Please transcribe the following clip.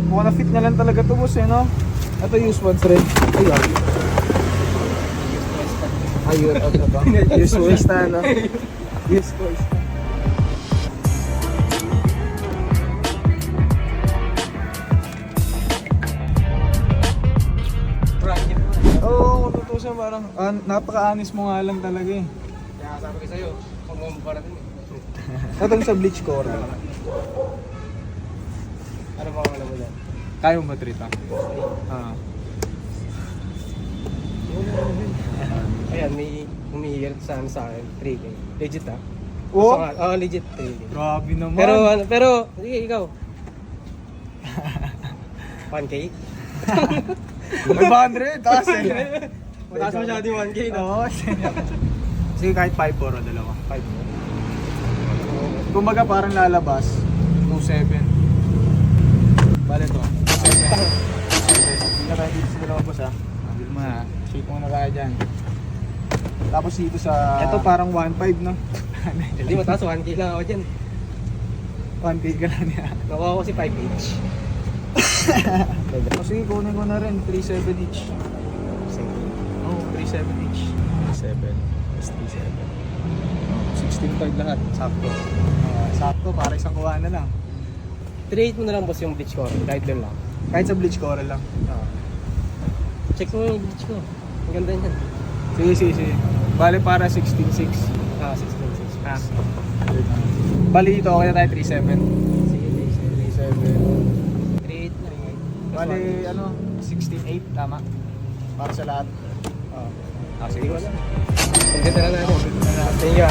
Mukhang na-fit na lang talaga ito, boss, eh, no? Ito used ones rin. Ayun. Ayun, ano ba? Used ones na, no? Used ones na. Oo, kung tutusin parang napaka-anis mo nga lang talaga eh. Kaya sabi ko sa'yo, kung mo pa rin eh. Itong sa bleach core. Ano ba ang alam mo dyan? Kaya mo ba treat ah? Ayan, may humihirit sa akin, 3K. Legit ah. Oh? Legit 3K. Grabe naman. Pero, sige, ikaw. 1K? 500, taas eh. Mataas masyado yung 1K na. Oo, sige kahit 5 o dalawa. 5. Kumbaga parang lalabas, 2.7. Bale to, 2.7. Hindi na kaya dito sa dalawa boss ah. Hindi mo na, shake mo na kaya dyan. Tapos dito sa... Ito parang 1.5 no? Hindi, mataas 1K lang ako dyan. 1K ka lang niya. Nakuha ko si 5 each. O sige, kunin ko na rin, 3.7 each. Oo, 3.7 each. 3.7, plus 3.7. 16.5 lahat, sakto. Sakto, para isang kuha na lang. 3.8 mo na lang boss yung bleach ko, kahit doon lang. Kahit sa bleach coral lang. Check mo yung bleach ko. Ang ganda niyan. Sige. Bale para 16.6. 16.6. Ah. Bali dito, okay na tayo 3.7. Sige, 3.7. 3.8 na. Bali, ano, 16.8, tama. Para sa lahat. Sige, wala. Ang ganda na natin. Thank you.